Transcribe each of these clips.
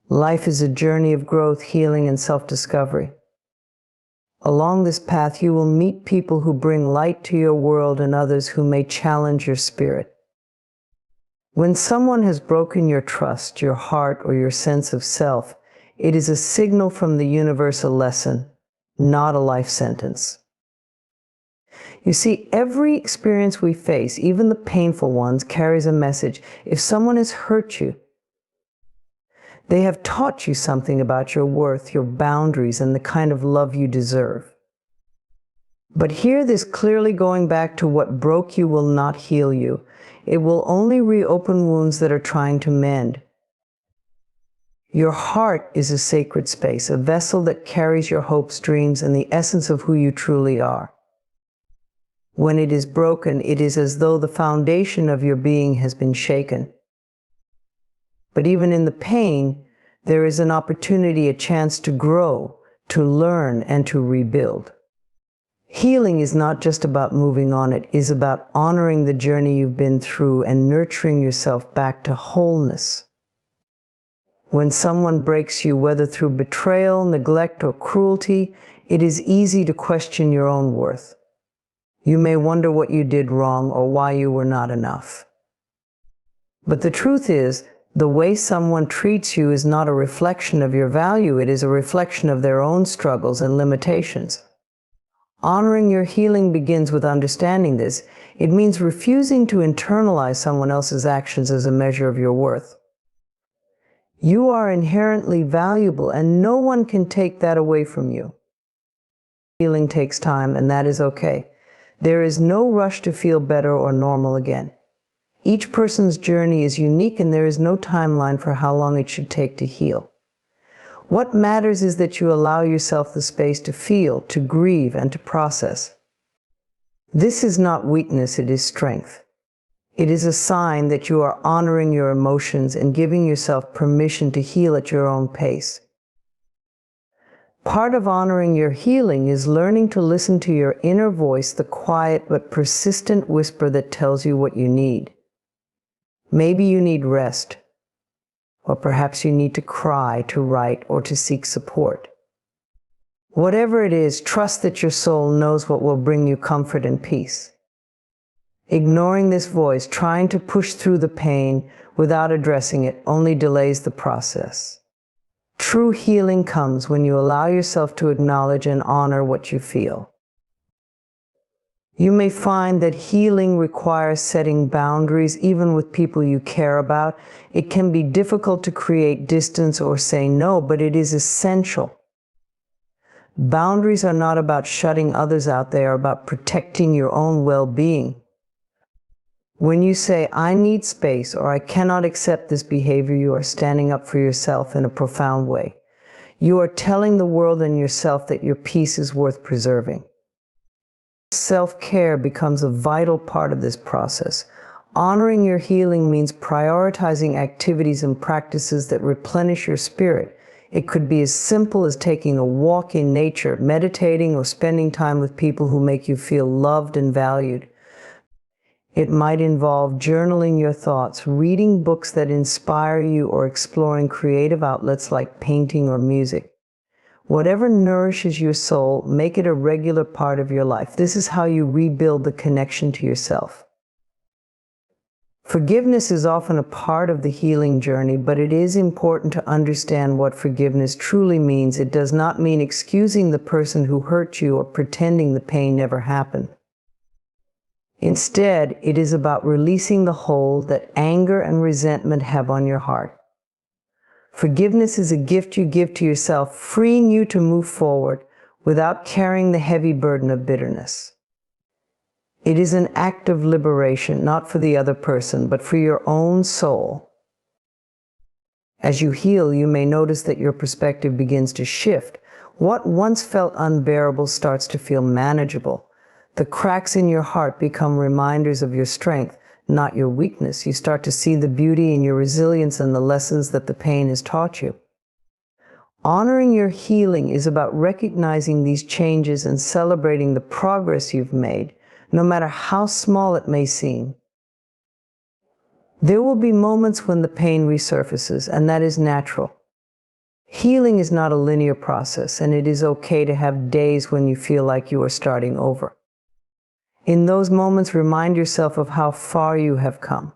Life is a journey of growth, healing, and self-discovery. Along this path, you will meet people who bring light to your world and others who may challenge your spirit. When someone has broken your trust, your heart, or your sense of self, it is a signal from the universe, a lesson, not a life sentence. You see, every experience we face, even the painful ones, carries a message. If someone has hurt you, they have taught you something about your worth, your boundaries, and the kind of love you deserve. But hear this clearly: going back to what broke you will not heal you. It will only reopen wounds that are trying to mend. Your heart is a sacred space, a vessel that carries your hopes, dreams, and the essence of who you truly are. When it is broken, it is as though the foundation of your being has been shaken. But even in the pain, there is an opportunity, a chance to grow, to learn, and to rebuild. Healing is not just about moving on, it is about honoring the journey you've been through and nurturing yourself back to wholeness. When someone breaks you, whether through betrayal, neglect, or cruelty, it is easy to question your own worth. You may wonder what you did wrong or why you were not enough. But the truth is, the way someone treats you is not a reflection of your value, it is a reflection of their own struggles and limitations. Honoring your healing begins with understanding this. It means refusing to internalize someone else's actions as a measure of your worth. You are inherently valuable, and no one can take that away from you. Healing takes time, and that is okay. There is no rush to feel better or normal again. Each person's journey is unique, and there is no timeline for how long it should take to heal. What matters is that you allow yourself the space to feel, to grieve, and to process. This is not weakness, it is strength. It is a sign that you are honoring your emotions and giving yourself permission to heal at your own pace. Part of honoring your healing is learning to listen to your inner voice, the quiet but persistent whisper that tells you what you need. Maybe you need rest, or perhaps you need to cry, to write, or to seek support. Whatever it is, trust that your soul knows what will bring you comfort and peace. Ignoring this voice, trying to push through the pain without addressing it, only delays the process. True healing comes when you allow yourself to acknowledge and honor what you feel. You may find that healing requires setting boundaries, even with people you care about. It can be difficult to create distance or say no, but it is essential. Boundaries are not about shutting others out, they are about protecting your own well-being. When you say, "I need space," or "I cannot accept this behavior," you are standing up for yourself in a profound way. You are telling the world and yourself that your peace is worth preserving. Self-care becomes a vital part of this process. Honoring your healing means prioritizing activities and practices that replenish your spirit. It could be as simple as taking a walk in nature, meditating, or spending time with people who make you feel loved and valued. It might involve journaling your thoughts, reading books that inspire you, or exploring creative outlets like painting or music. Whatever nourishes your soul, make it a regular part of your life. This is how you rebuild the connection to yourself. Forgiveness is often a part of the healing journey, but it is important to understand what forgiveness truly means. It does not mean excusing the person who hurt you or pretending the pain never happened. Instead, it is about releasing the hold that anger and resentment have on your heart. Forgiveness is a gift you give to yourself, freeing you to move forward without carrying the heavy burden of bitterness. It is an act of liberation, not for the other person, but for your own soul. As you heal, you may notice that your perspective begins to shift. What once felt unbearable starts to feel manageable. The cracks in your heart become reminders of your strength, not your weakness. You start to see the beauty in your resilience and the lessons that the pain has taught you. Honoring your healing is about recognizing these changes and celebrating the progress you've made, no matter how small it may seem. There will be moments when the pain resurfaces, and that is natural. Healing is not a linear process, and it is okay to have days when you feel like you are starting over. In those moments, remind yourself of how far you have come.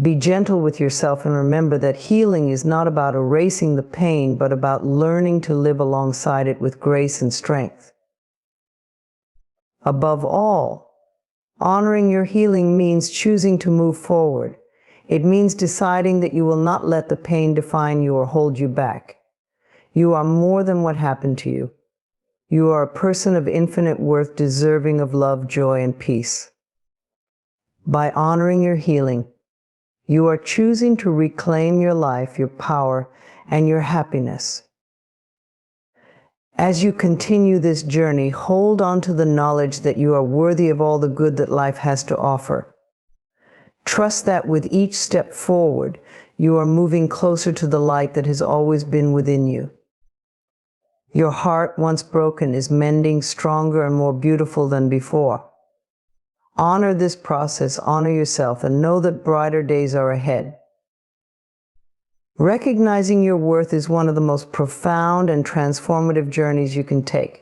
Be gentle with yourself and remember that healing is not about erasing the pain, but about learning to live alongside it with grace and strength. Above all, honoring your healing means choosing to move forward. It means deciding that you will not let the pain define you or hold you back. You are more than what happened to you. You are a person of infinite worth, deserving of love, joy, and peace. By honoring your healing, you are choosing to reclaim your life, your power, and your happiness. As you continue this journey, hold on to the knowledge that you are worthy of all the good that life has to offer. Trust that with each step forward, you are moving closer to the light that has always been within you. Your heart, once broken, is mending, stronger and more beautiful than before. Honor this process, honor yourself, and know that brighter days are ahead. Recognizing your worth is one of the most profound and transformative journeys you can take.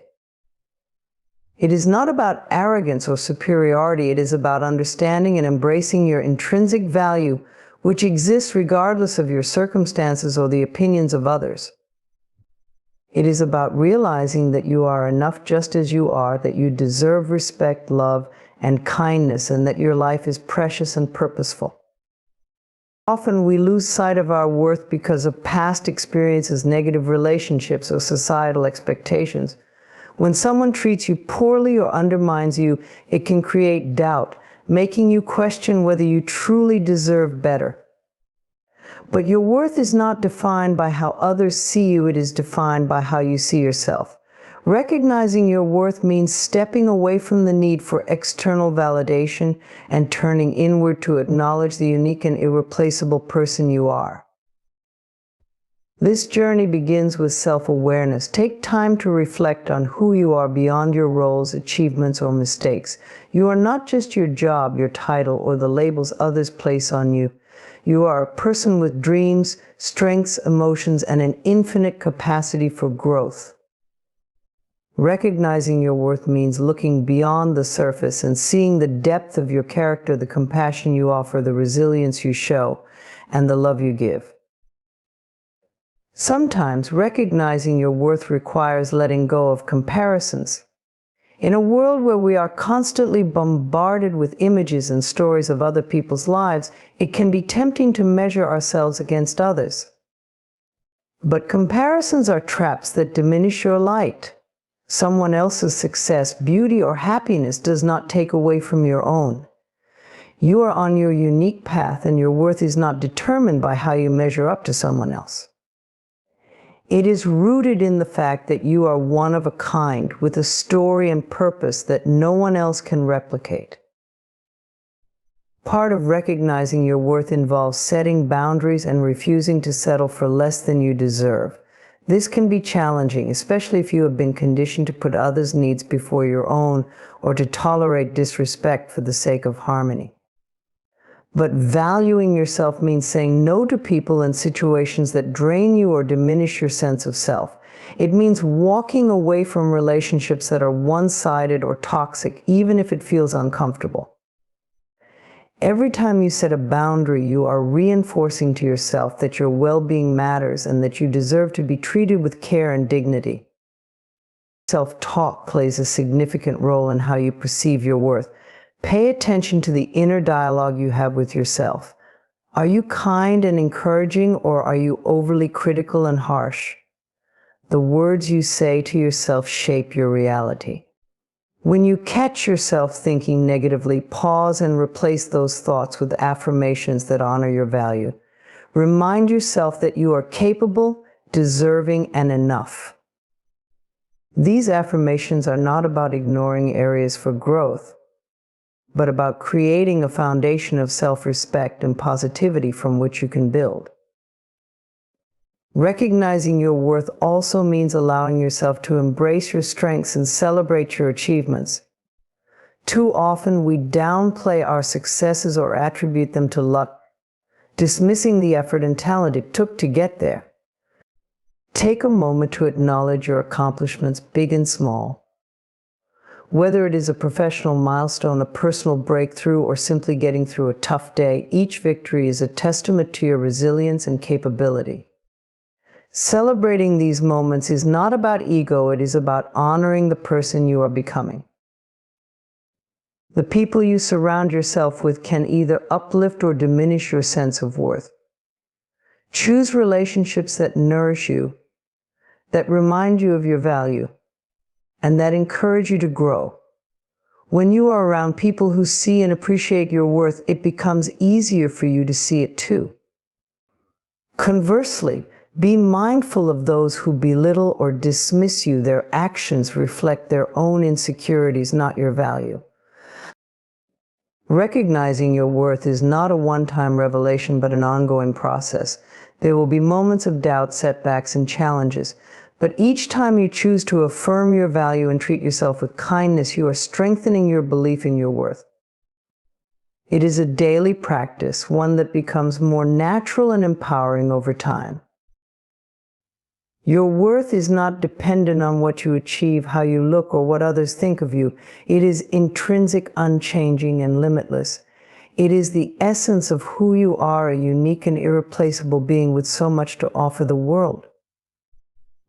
It is not about arrogance or superiority. It is about understanding and embracing your intrinsic value, which exists regardless of your circumstances or the opinions of others. It is about realizing that you are enough just as you are, that you deserve respect, love, and kindness, and that your life is precious and purposeful. Often we lose sight of our worth because of past experiences, negative relationships, or societal expectations. When someone treats you poorly or undermines you, it can create doubt, making you question whether you truly deserve better. But your worth is not defined by how others see you, it is defined by how you see yourself. Recognizing your worth means stepping away from the need for external validation and turning inward to acknowledge the unique and irreplaceable person you are. This journey begins with self-awareness. Take time to reflect on who you are beyond your roles, achievements, or mistakes. You are not just your job, your title, or the labels others place on you. You are a person with dreams, strengths, emotions, and an infinite capacity for growth. Recognizing your worth means looking beyond the surface and seeing the depth of your character, the compassion you offer, the resilience you show, and the love you give. Sometimes recognizing your worth requires letting go of comparisons. In a world where we are constantly bombarded with images and stories of other people's lives, it can be tempting to measure ourselves against others. But comparisons are traps that diminish your light. Someone else's success, beauty, or happiness does not take away from your own. You are on your unique path, and your worth is not determined by how you measure up to someone else. It is rooted in the fact that you are one of a kind, with a story and purpose that no one else can replicate. Part of recognizing your worth involves setting boundaries and refusing to settle for less than you deserve. This can be challenging, especially if you have been conditioned to put others' needs before your own or to tolerate disrespect for the sake of harmony. But valuing yourself means saying no to people and situations that drain you or diminish your sense of self. It means walking away from relationships that are one-sided or toxic, even if it feels uncomfortable. Every time you set a boundary, you are reinforcing to yourself that your well-being matters and that you deserve to be treated with care and dignity. Self-talk plays a significant role in how you perceive your worth. Pay attention to the inner dialogue you have with yourself. Are you kind and encouraging, or are you overly critical and harsh? The words you say to yourself shape your reality. When you catch yourself thinking negatively, pause and replace those thoughts with affirmations that honor your value. Remind yourself that you are capable, deserving, and enough. These affirmations are not about ignoring areas for growth, but about creating a foundation of self-respect and positivity from which you can build. Recognizing your worth also means allowing yourself to embrace your strengths and celebrate your achievements. Too often we downplay our successes or attribute them to luck, dismissing the effort and talent it took to get there. Take a moment to acknowledge your accomplishments, big and small. Whether it is a professional milestone, a personal breakthrough, or simply getting through a tough day, each victory is a testament to your resilience and capability. Celebrating these moments is not about ego, it is about honoring the person you are becoming. The people you surround yourself with can either uplift or diminish your sense of worth. Choose relationships that nourish you, that remind you of your value, and that encourage you to grow. When you are around people who see and appreciate your worth, it becomes easier for you to see it too. Conversely, be mindful of those who belittle or dismiss you. Their actions reflect their own insecurities, not your value. Recognizing your worth is not a one-time revelation, but an ongoing process. There will be moments of doubt, setbacks, and challenges. But each time you choose to affirm your value and treat yourself with kindness, you are strengthening your belief in your worth. It is a daily practice, one that becomes more natural and empowering over time. Your worth is not dependent on what you achieve, how you look, or what others think of you. It is intrinsic, unchanging, and limitless. It is the essence of who you are, a unique and irreplaceable being with so much to offer the world.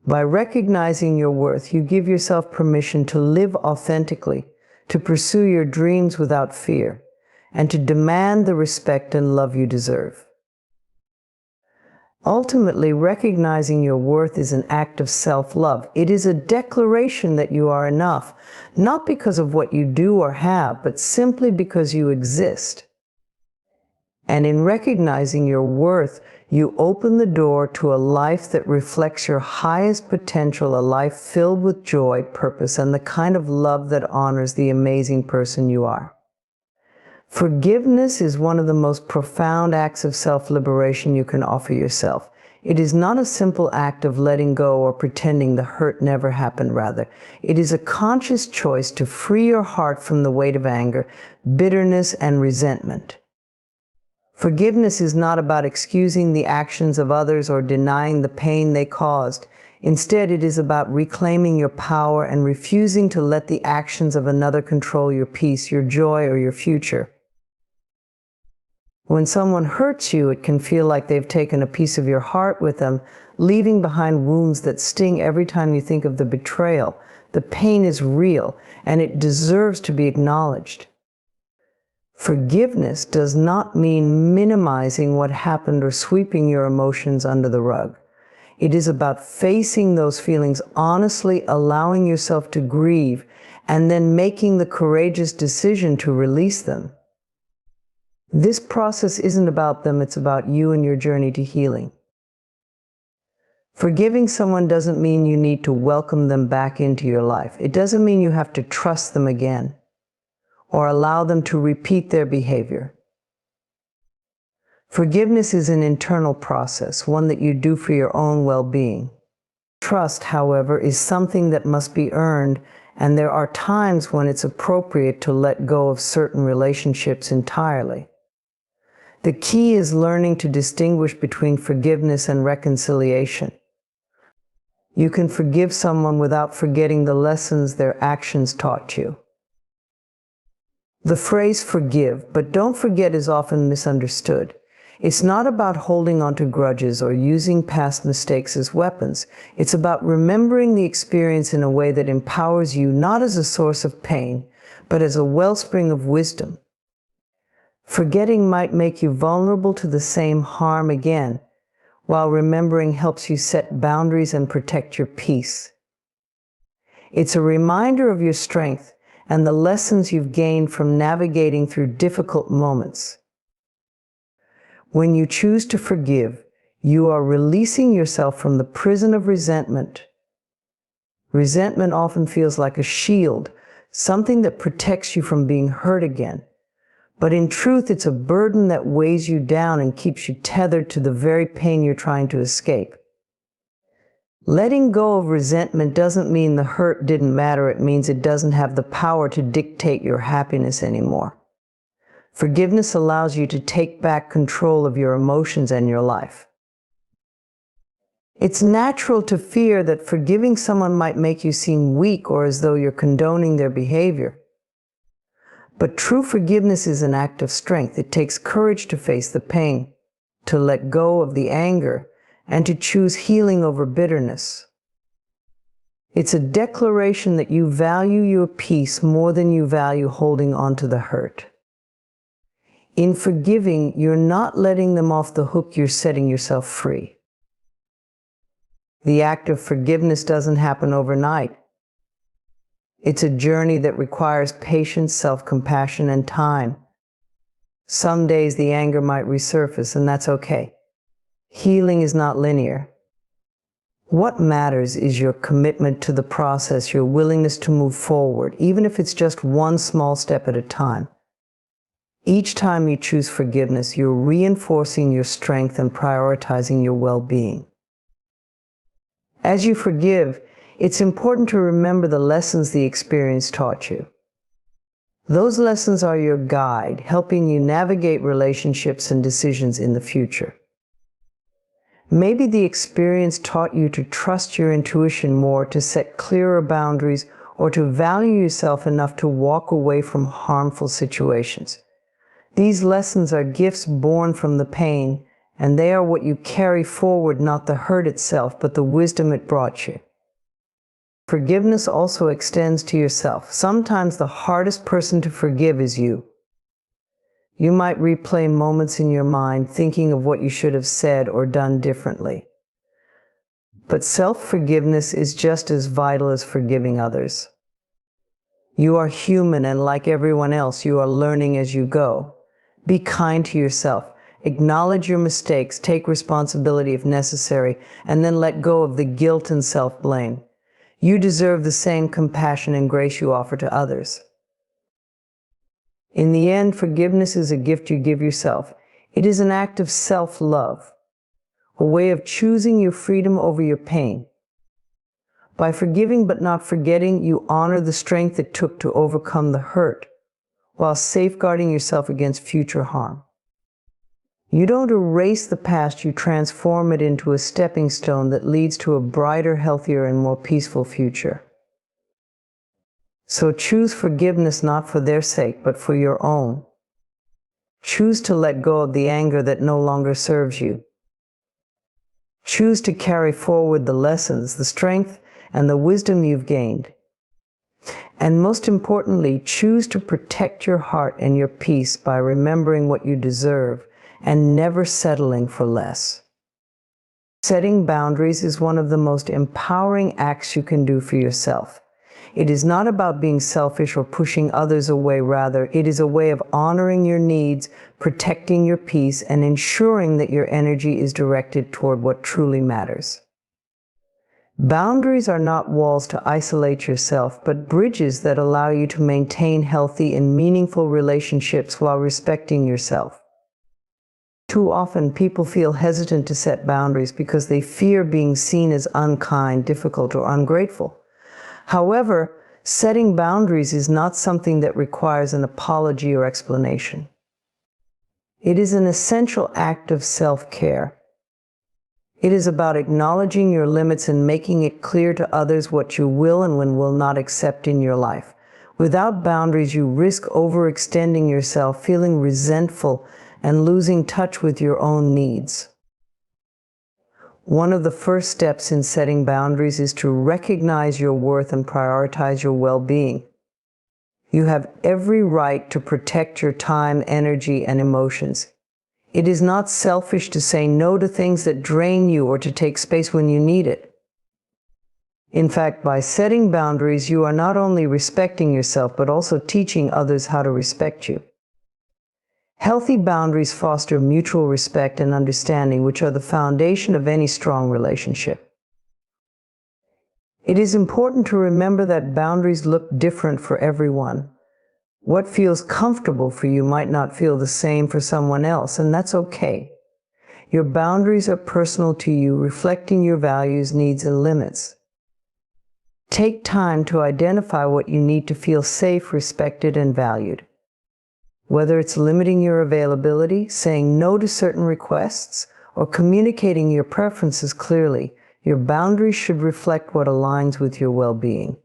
By recognizing your worth, you give yourself permission to live authentically, to pursue your dreams without fear, and to demand the respect and love you deserve. Ultimately, recognizing your worth is an act of self-love. It is a declaration that you are enough, not because of what you do or have, but simply because you exist. And in recognizing your worth, you open the door to a life that reflects your highest potential, a life filled with joy, purpose, and the kind of love that honors the amazing person you are. Forgiveness is one of the most profound acts of self-liberation you can offer yourself. It is not a simple act of letting go or pretending the hurt never happened. Rather, it is a conscious choice to free your heart from the weight of anger, bitterness, and resentment. Forgiveness is not about excusing the actions of others or denying the pain they caused. Instead, it is about reclaiming your power and refusing to let the actions of another control your peace, your joy, or your future. When someone hurts you, it can feel like they've taken a piece of your heart with them, leaving behind wounds that sting every time you think of the betrayal. The pain is real, and it deserves to be acknowledged. Forgiveness does not mean minimizing what happened or sweeping your emotions under the rug. It is about facing those feelings honestly, allowing yourself to grieve, and then making the courageous decision to release them. This process isn't about them, it's about you and your journey to healing. Forgiving someone doesn't mean you need to welcome them back into your life. It doesn't mean you have to trust them again or allow them to repeat their behavior. Forgiveness is an internal process, one that you do for your own well-being. Trust, however, is something that must be earned, and there are times when it's appropriate to let go of certain relationships entirely. The key is learning to distinguish between forgiveness and reconciliation. You can forgive someone without forgetting the lessons their actions taught you. The phrase "forgive, but don't forget" is often misunderstood. It's not about holding on to grudges or using past mistakes as weapons. It's about remembering the experience in a way that empowers you, not as a source of pain, but as a wellspring of wisdom. Forgetting might make you vulnerable to the same harm again, while remembering helps you set boundaries and protect your peace. It's a reminder of your strength and the lessons you've gained from navigating through difficult moments. When you choose to forgive, you are releasing yourself from the prison of resentment. Resentment often feels like a shield, something that protects you from being hurt again. But in truth, it's a burden that weighs you down and keeps you tethered to the very pain you're trying to escape. Letting go of resentment doesn't mean the hurt didn't matter. It means it doesn't have the power to dictate your happiness anymore. Forgiveness allows you to take back control of your emotions and your life. It's natural to fear that forgiving someone might make you seem weak or as though you're condoning their behavior. But true forgiveness is an act of strength. It takes courage to face the pain, to let go of the anger, and to choose healing over bitterness. It's a declaration that you value your peace more than you value holding on to the hurt. In forgiving, you're not letting them off the hook, you're setting yourself free. The act of forgiveness doesn't happen overnight. It's a journey that requires patience, self-compassion, and time. Some days the anger might resurface, and that's okay. Healing is not linear. What matters is your commitment to the process, your willingness to move forward, even if it's just one small step at a time. Each time you choose forgiveness, you're reinforcing your strength and prioritizing your well-being. As you forgive, it's important to remember the lessons the experience taught you. Those lessons are your guide, helping you navigate relationships and decisions in the future. Maybe the experience taught you to trust your intuition more, to set clearer boundaries, or to value yourself enough to walk away from harmful situations. These lessons are gifts born from the pain, and they are what you carry forward, not the hurt itself, but the wisdom it brought you. Forgiveness also extends to yourself. Sometimes the hardest person to forgive is you. You might replay moments in your mind, thinking of what you should have said or done differently. But self-forgiveness is just as vital as forgiving others. You are human, and like everyone else, you are learning as you go. Be kind to yourself. Acknowledge your mistakes, take responsibility if necessary, and then let go of the guilt and self-blame. You deserve the same compassion and grace you offer to others. In the end, forgiveness is a gift you give yourself. It is an act of self-love, a way of choosing your freedom over your pain. By forgiving but not forgetting, you honor the strength it took to overcome the hurt, while safeguarding yourself against future harm. You don't erase the past, you transform it into a stepping stone that leads to a brighter, healthier, and more peaceful future. So choose forgiveness not for their sake, but for your own. Choose to let go of the anger that no longer serves you. Choose to carry forward the lessons, the strength, and the wisdom you've gained. And most importantly, choose to protect your heart and your peace by remembering what you deserve and never settling for less. Setting boundaries is one of the most empowering acts you can do for yourself. It is not about being selfish or pushing others away. Rather, it is a way of honoring your needs, protecting your peace, and ensuring that your energy is directed toward what truly matters. Boundaries are not walls to isolate yourself, but bridges that allow you to maintain healthy and meaningful relationships while respecting yourself. Too often, people feel hesitant to set boundaries because they fear being seen as unkind, difficult, or ungrateful. However, setting boundaries is not something that requires an apology or explanation. It is an essential act of self-care. It is about acknowledging your limits and making it clear to others what you will and will not accept in your life. Without boundaries, you risk overextending yourself, feeling resentful, and losing touch with your own needs. One of the first steps in setting boundaries is to recognize your worth and prioritize your well-being. You have every right to protect your time, energy, and emotions. It is not selfish to say no to things that drain you or to take space when you need it. In fact, by setting boundaries, you are not only respecting yourself, but also teaching others how to respect you. Healthy boundaries foster mutual respect and understanding, which are the foundation of any strong relationship. It is important to remember that boundaries look different for everyone. What feels comfortable for you might not feel the same for someone else, and that's okay. Your boundaries are personal to you, reflecting your values, needs, and limits. Take time to identify what you need to feel safe, respected, and valued. Whether it's limiting your availability, saying no to certain requests, or communicating your preferences clearly, Your boundaries should reflect what aligns with your well-being.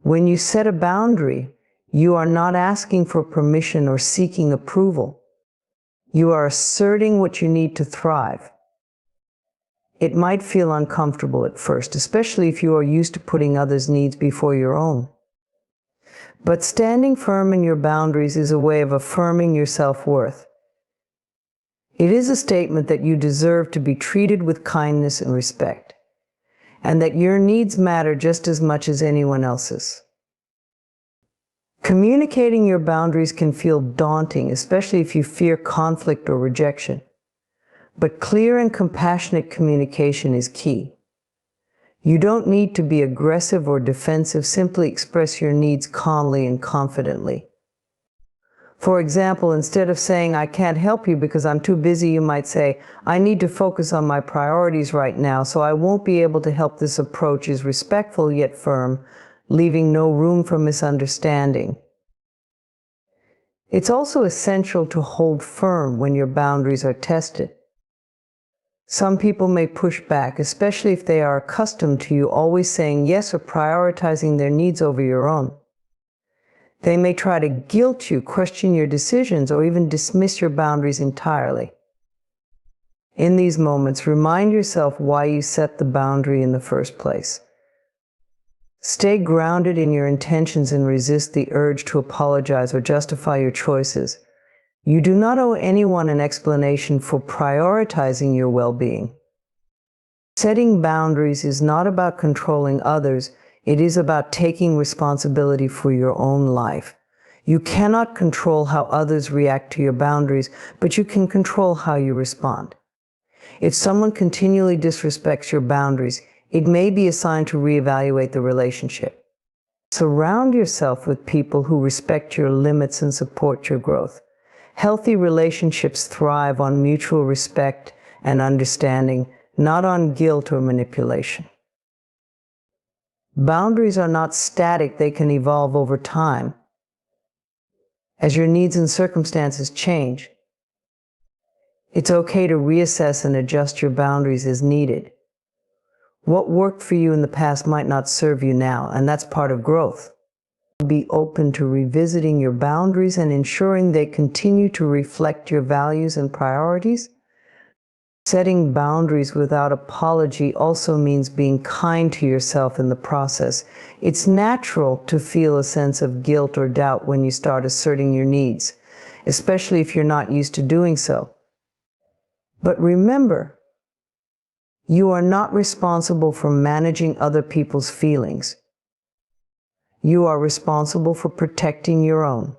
When you set a boundary, you are not asking for permission or seeking approval. You are asserting what you need to thrive. It might feel uncomfortable at first, especially if you are used to putting others' needs before your own. But standing firm in your boundaries is a way of affirming your self-worth. It is a statement that you deserve to be treated with kindness and respect, and that your needs matter just as much as anyone else's. Communicating your boundaries can feel daunting, especially if you fear conflict or rejection. But clear and compassionate communication is key. You don't need to be aggressive or defensive, simply express your needs calmly and confidently. For example, instead of saying, "I can't help you because I'm too busy," you might say, "I need to focus on my priorities right now, so I won't be able to help." This approach is respectful yet firm, leaving no room for misunderstanding. It's also essential to hold firm when your boundaries are tested. Some people may push back, especially if they are accustomed to you always saying yes or prioritizing their needs over your own. They may try to guilt you, question your decisions, or even dismiss your boundaries entirely. In these moments, remind yourself why you set the boundary in the first place. Stay grounded in your intentions and resist the urge to apologize or justify your choices. You do not owe anyone an explanation for prioritizing your well-being. Setting boundaries is not about controlling others. It is about taking responsibility for your own life. You cannot control how others react to your boundaries, but you can control how you respond. If someone continually disrespects your boundaries, it may be a sign to reevaluate the relationship. Surround yourself with people who respect your limits and support your growth. Healthy relationships thrive on mutual respect and understanding, not on guilt or manipulation. Boundaries are not static, they can evolve over time as your needs and circumstances change. It's okay to reassess and adjust your boundaries as needed. What worked for you in the past might not serve you now, and that's part of growth. Be open to revisiting your boundaries and ensuring they continue to reflect your values and priorities. Setting boundaries without apology also means being kind to yourself in the process. It's natural to feel a sense of guilt or doubt when you start asserting your needs, especially if you're not used to doing so. But remember, you are not responsible for managing other people's feelings. You are responsible for protecting your own.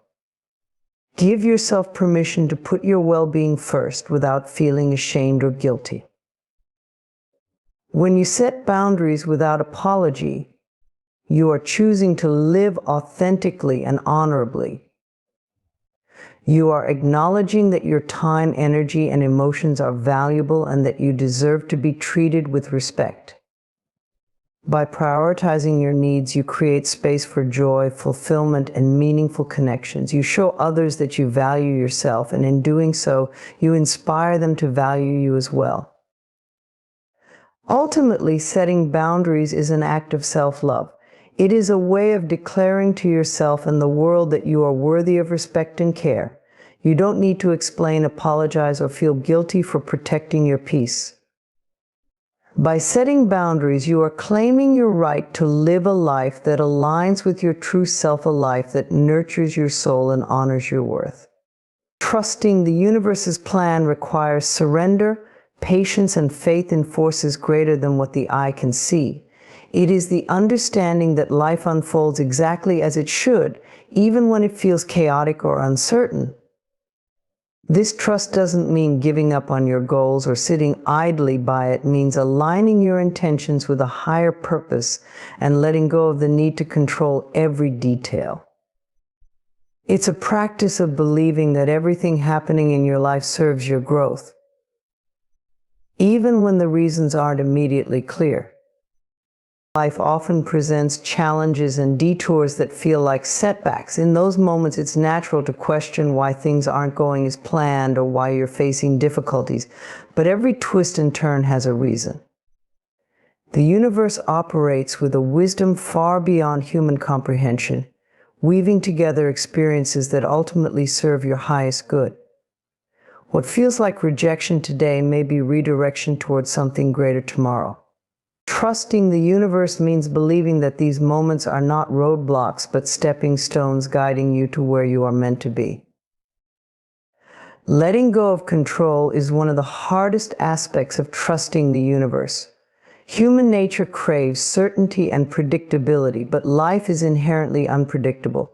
Give yourself permission to put your well-being first without feeling ashamed or guilty. When you set boundaries without apology, you are choosing to live authentically and honorably. You are acknowledging that your time, energy, and emotions are valuable and that you deserve to be treated with respect. By prioritizing your needs, you create space for joy, fulfillment, and meaningful connections. You show others that you value yourself, and in doing so, you inspire them to value you as well. Ultimately, setting boundaries is an act of self-love. It is a way of declaring to yourself and the world that you are worthy of respect and care. You don't need to explain, apologize, or feel guilty for protecting your peace. By setting boundaries, you are claiming your right to live a life that aligns with your true self, a life that nurtures your soul and honors your worth. Trusting the universe's plan requires surrender, patience, and faith in forces greater than what the eye can see. It is the understanding that life unfolds exactly as it should, even when it feels chaotic or uncertain. This trust doesn't mean giving up on your goals or sitting idly by. It means aligning your intentions with a higher purpose and letting go of the need to control every detail. It's a practice of believing that everything happening in your life serves your growth, even when the reasons aren't immediately clear. Life often presents challenges and detours that feel like setbacks. In those moments, it's natural to question why things aren't going as planned or why you're facing difficulties. But every twist and turn has a reason. The universe operates with a wisdom far beyond human comprehension, weaving together experiences that ultimately serve your highest good. What feels like rejection today may be redirection towards something greater tomorrow. Trusting the universe means believing that these moments are not roadblocks, but stepping stones guiding you to where you are meant to be. Letting go of control is one of the hardest aspects of trusting the universe. Human nature craves certainty and predictability, but life is inherently unpredictable.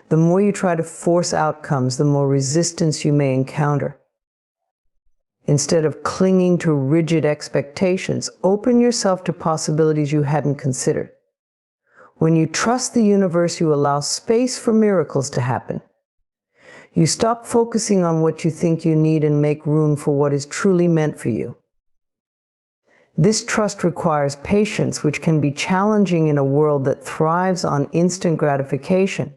The more you try to force outcomes, the more resistance you may encounter. Instead of clinging to rigid expectations, open yourself to possibilities you hadn't considered. When you trust the universe, you allow space for miracles to happen. You stop focusing on what you think you need and make room for what is truly meant for you. This trust requires patience, which can be challenging in a world that thrives on instant gratification.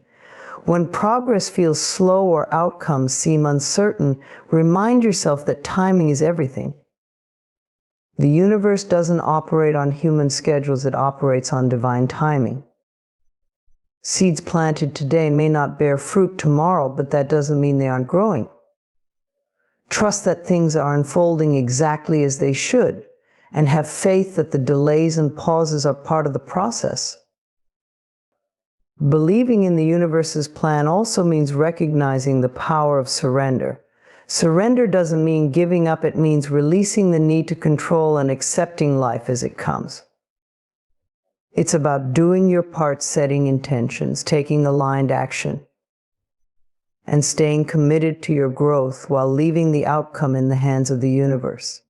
When progress feels slow or outcomes seem uncertain, remind yourself that timing is everything. The universe doesn't operate on human schedules, it operates on divine timing. Seeds planted today may not bear fruit tomorrow, but that doesn't mean they aren't growing. Trust that things are unfolding exactly as they should, and have faith that the delays and pauses are part of the process. Believing in the universe's plan also means recognizing the power of surrender. Surrender doesn't mean giving up, it means releasing the need to control and accepting life as it comes. It's about doing your part, setting intentions, taking aligned action, and staying committed to your growth while leaving the outcome in the hands of the universe.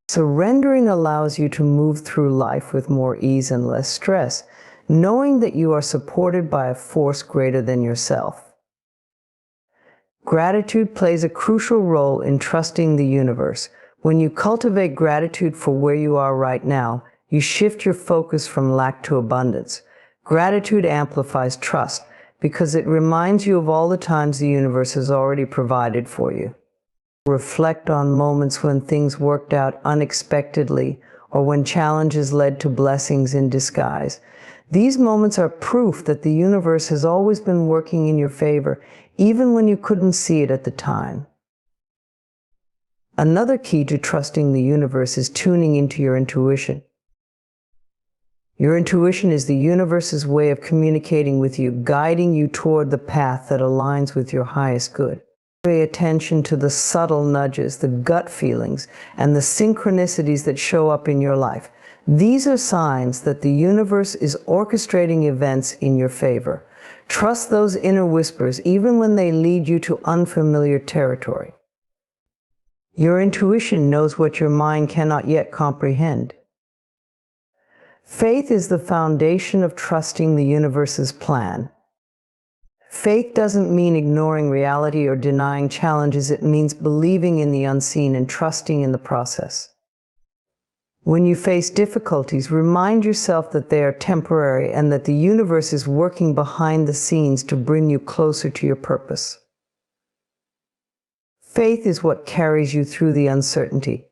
Surrendering allows you to move through life with more ease and less stress, knowing that you are supported by a force greater than yourself. Gratitude plays a crucial role in trusting the universe. When you cultivate gratitude for where you are right now, you shift your focus from lack to abundance. Gratitude amplifies trust because it reminds you of all the times the universe has already provided for you. Reflect on moments when things worked out unexpectedly or when challenges led to blessings in disguise. These moments are proof that the universe has always been working in your favor, even when you couldn't see it at the time. Another key to trusting the universe is tuning into your intuition. Your intuition is the universe's way of communicating with you, guiding you toward the path that aligns with your highest good. Pay attention to the subtle nudges, the gut feelings, and the synchronicities that show up in your life. These are signs that the universe is orchestrating events in your favor. Trust those inner whispers, even when they lead you to unfamiliar territory. Your intuition knows what your mind cannot yet comprehend. Faith is the foundation of trusting the universe's plan. Faith doesn't mean ignoring reality or denying challenges. It means believing in the unseen and trusting in the process. When you face difficulties, remind yourself that they are temporary and that the universe is working behind the scenes to bring you closer to your purpose. Faith is what carries you through the uncertainty,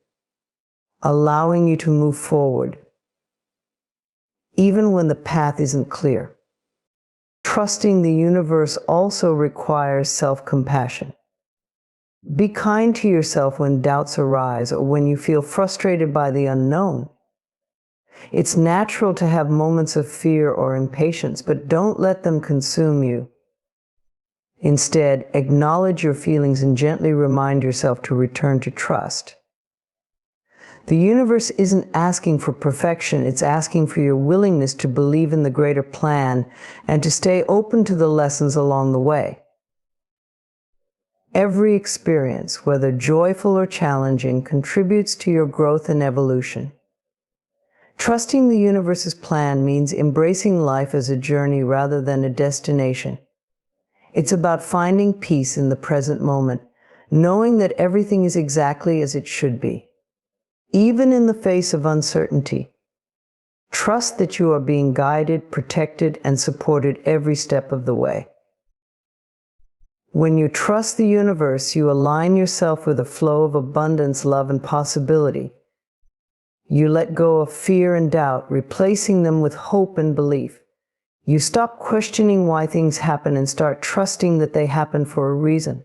allowing you to move forward, even when the path isn't clear. Trusting the universe also requires self-compassion. Be kind to yourself when doubts arise or when you feel frustrated by the unknown. It's natural to have moments of fear or impatience, but don't let them consume you. Instead, acknowledge your feelings and gently remind yourself to return to trust. The universe isn't asking for perfection, it's asking for your willingness to believe in the greater plan and to stay open to the lessons along the way. Every experience, whether joyful or challenging, contributes to your growth and evolution. Trusting the universe's plan means embracing life as a journey rather than a destination. It's about finding peace in the present moment, knowing that everything is exactly as it should be. Even in the face of uncertainty, trust that you are being guided, protected, and supported every step of the way. When you trust the universe, you align yourself with a flow of abundance, love, and possibility. You let go of fear and doubt, replacing them with hope and belief. You stop questioning why things happen and start trusting that they happen for a reason.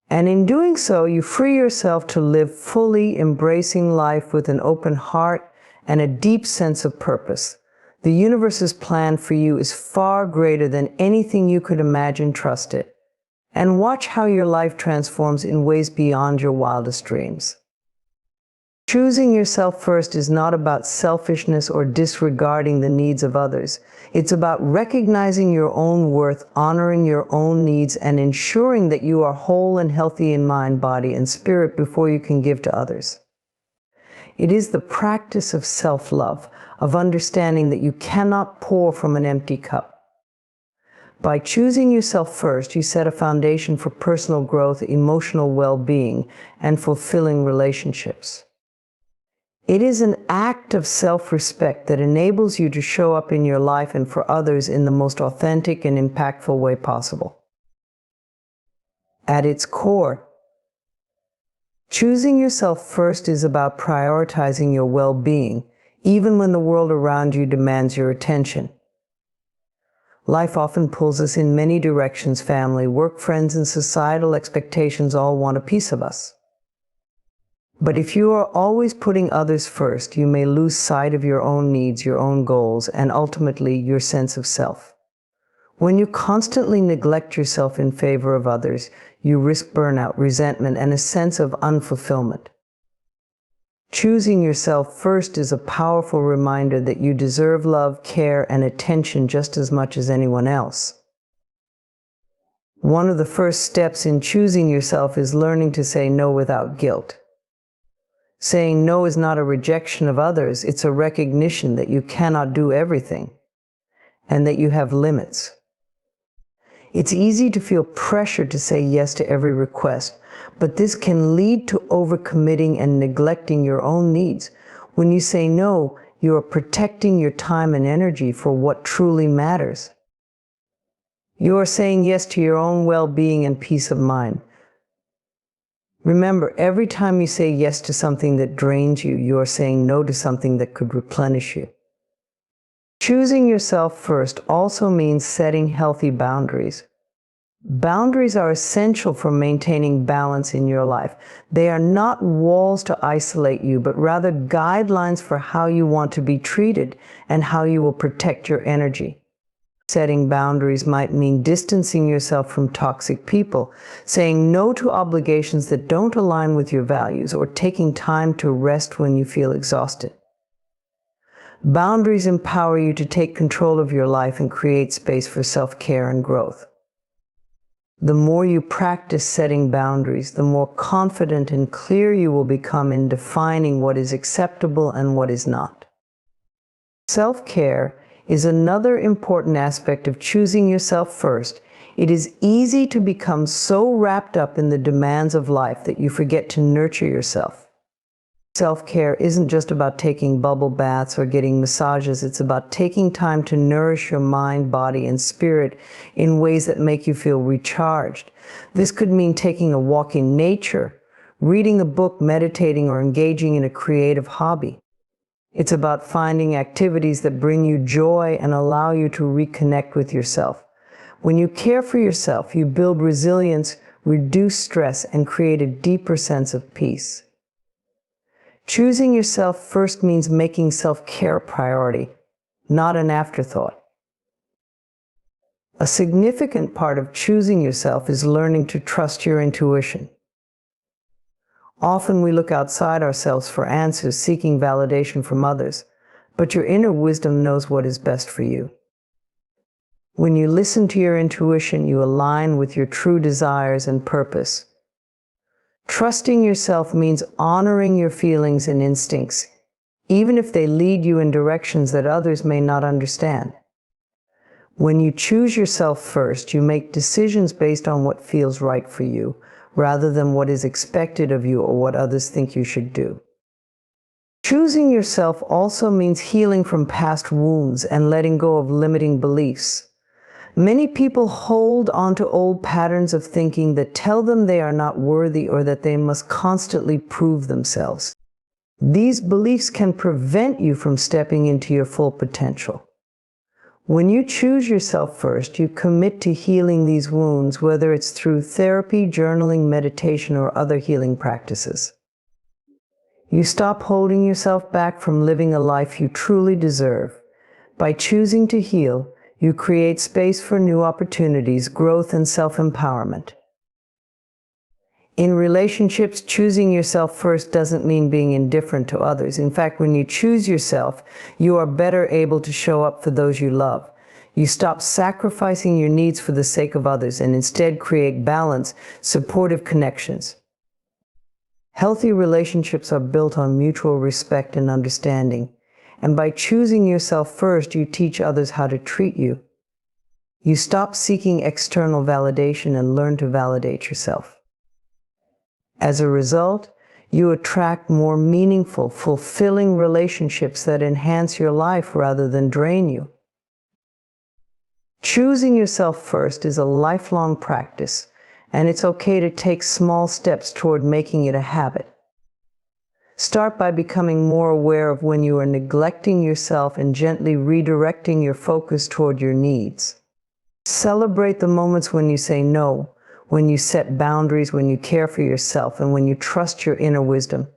And in doing so, you free yourself to live fully, embracing life with an open heart and a deep sense of purpose. The universe's plan for you is far greater than anything you could imagine. Trust it. And watch how your life transforms in ways beyond your wildest dreams. Choosing yourself first is not about selfishness or disregarding the needs of others. It's about recognizing your own worth, honoring your own needs, and ensuring that you are whole and healthy in mind, body, and spirit before you can give to others. It is the practice of self-love, of understanding that you cannot pour from an empty cup. By choosing yourself first, you set a foundation for personal growth, emotional well-being, and fulfilling relationships. It is an act of self-respect that enables you to show up in your life and for others in the most authentic and impactful way possible. At its core, choosing yourself first is about prioritizing your well-being, even when the world around you demands your attention. Life often pulls us in many directions. Family, work, friends, and societal expectations all want a piece of us. But if you are always putting others first, you may lose sight of your own needs, your own goals, and ultimately your sense of self. When you constantly neglect yourself in favor of others, you risk burnout, resentment, and a sense of unfulfillment. Choosing yourself first is a powerful reminder that you deserve love, care, and attention just as much as anyone else. One of the first steps in choosing yourself is learning to say no without guilt. Saying no is not a rejection of others, it's a recognition that you cannot do everything and that you have limits. It's easy to feel pressure to say yes to every request, but this can lead to overcommitting and neglecting your own needs. When you say no, you are protecting your time and energy for what truly matters. You are saying yes to your own well-being and peace of mind. Remember, every time you say yes to something that drains you, you are saying no to something that could replenish you. Choosing yourself first also means setting healthy boundaries. Boundaries are essential for maintaining balance in your life. They are not walls to isolate you, but rather guidelines for how you want to be treated and how you will protect your energy. Setting boundaries might mean distancing yourself from toxic people, saying no to obligations that don't align with your values, or taking time to rest when you feel exhausted. Boundaries empower you to take control of your life and create space for self-care and growth. The more you practice setting boundaries, the more confident and clear you will become in defining what is acceptable and what is not. Self-care is another important aspect of choosing yourself first. It is easy to become so wrapped up in the demands of life that you forget to nurture yourself. Self-care isn't just about taking bubble baths or getting massages. It's about taking time to nourish your mind, body, and spirit in ways that make you feel recharged. This could mean taking a walk in nature, reading a book, meditating, or engaging in a creative hobby. It's about finding activities that bring you joy and allow you to reconnect with yourself. When you care for yourself, you build resilience, reduce stress, and create a deeper sense of peace. Choosing yourself first means making self-care a priority, not an afterthought. A significant part of choosing yourself is learning to trust your intuition. Often we look outside ourselves for answers, seeking validation from others, but your inner wisdom knows what is best for you. When you listen to your intuition, you align with your true desires and purpose. Trusting yourself means honoring your feelings and instincts, even if they lead you in directions that others may not understand. When you choose yourself first, you make decisions based on what feels right for you, rather than what is expected of you or what others think you should do. Choosing yourself also means healing from past wounds and letting go of limiting beliefs. Many people hold onto old patterns of thinking that tell them they are not worthy or that they must constantly prove themselves. These beliefs can prevent you from stepping into your full potential. When you choose yourself first, you commit to healing these wounds, whether it's through therapy, journaling, meditation, or other healing practices. You stop holding yourself back from living a life you truly deserve. By choosing to heal, you create space for new opportunities, growth, and self-empowerment. In relationships, choosing yourself first doesn't mean being indifferent to others. In fact, when you choose yourself, you are better able to show up for those you love. You stop sacrificing your needs for the sake of others and instead create balanced, supportive connections. Healthy relationships are built on mutual respect and understanding. And by choosing yourself first, you teach others how to treat you. You stop seeking external validation and learn to validate yourself. As a result, you attract more meaningful, fulfilling relationships that enhance your life rather than drain you. Choosing yourself first is a lifelong practice, and it's okay to take small steps toward making it a habit. Start by becoming more aware of when you are neglecting yourself and gently redirecting your focus toward your needs. Celebrate the moments when you say no, when you set boundaries, when you care for yourself, and when you trust your inner wisdom.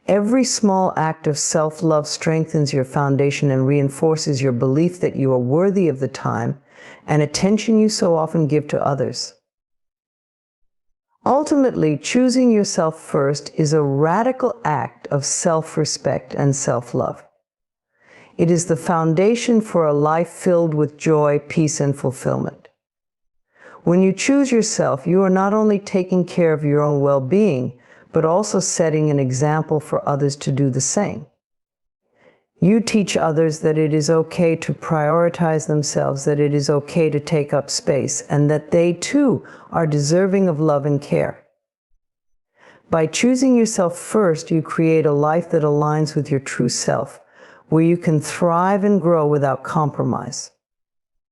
Every small act of self-love strengthens your foundation and reinforces your belief that you are worthy of the time and attention you so often give to others. Ultimately, choosing yourself first is a radical act of self-respect and self-love. It is the foundation for a life filled with joy, peace, and fulfillment. When you choose yourself, you are not only taking care of your own well-being, but also setting an example for others to do the same. You teach others that it is okay to prioritize themselves, that it is okay to take up space, and that they too are deserving of love and care. By choosing yourself first, you create a life that aligns with your true self, where you can thrive and grow without compromise.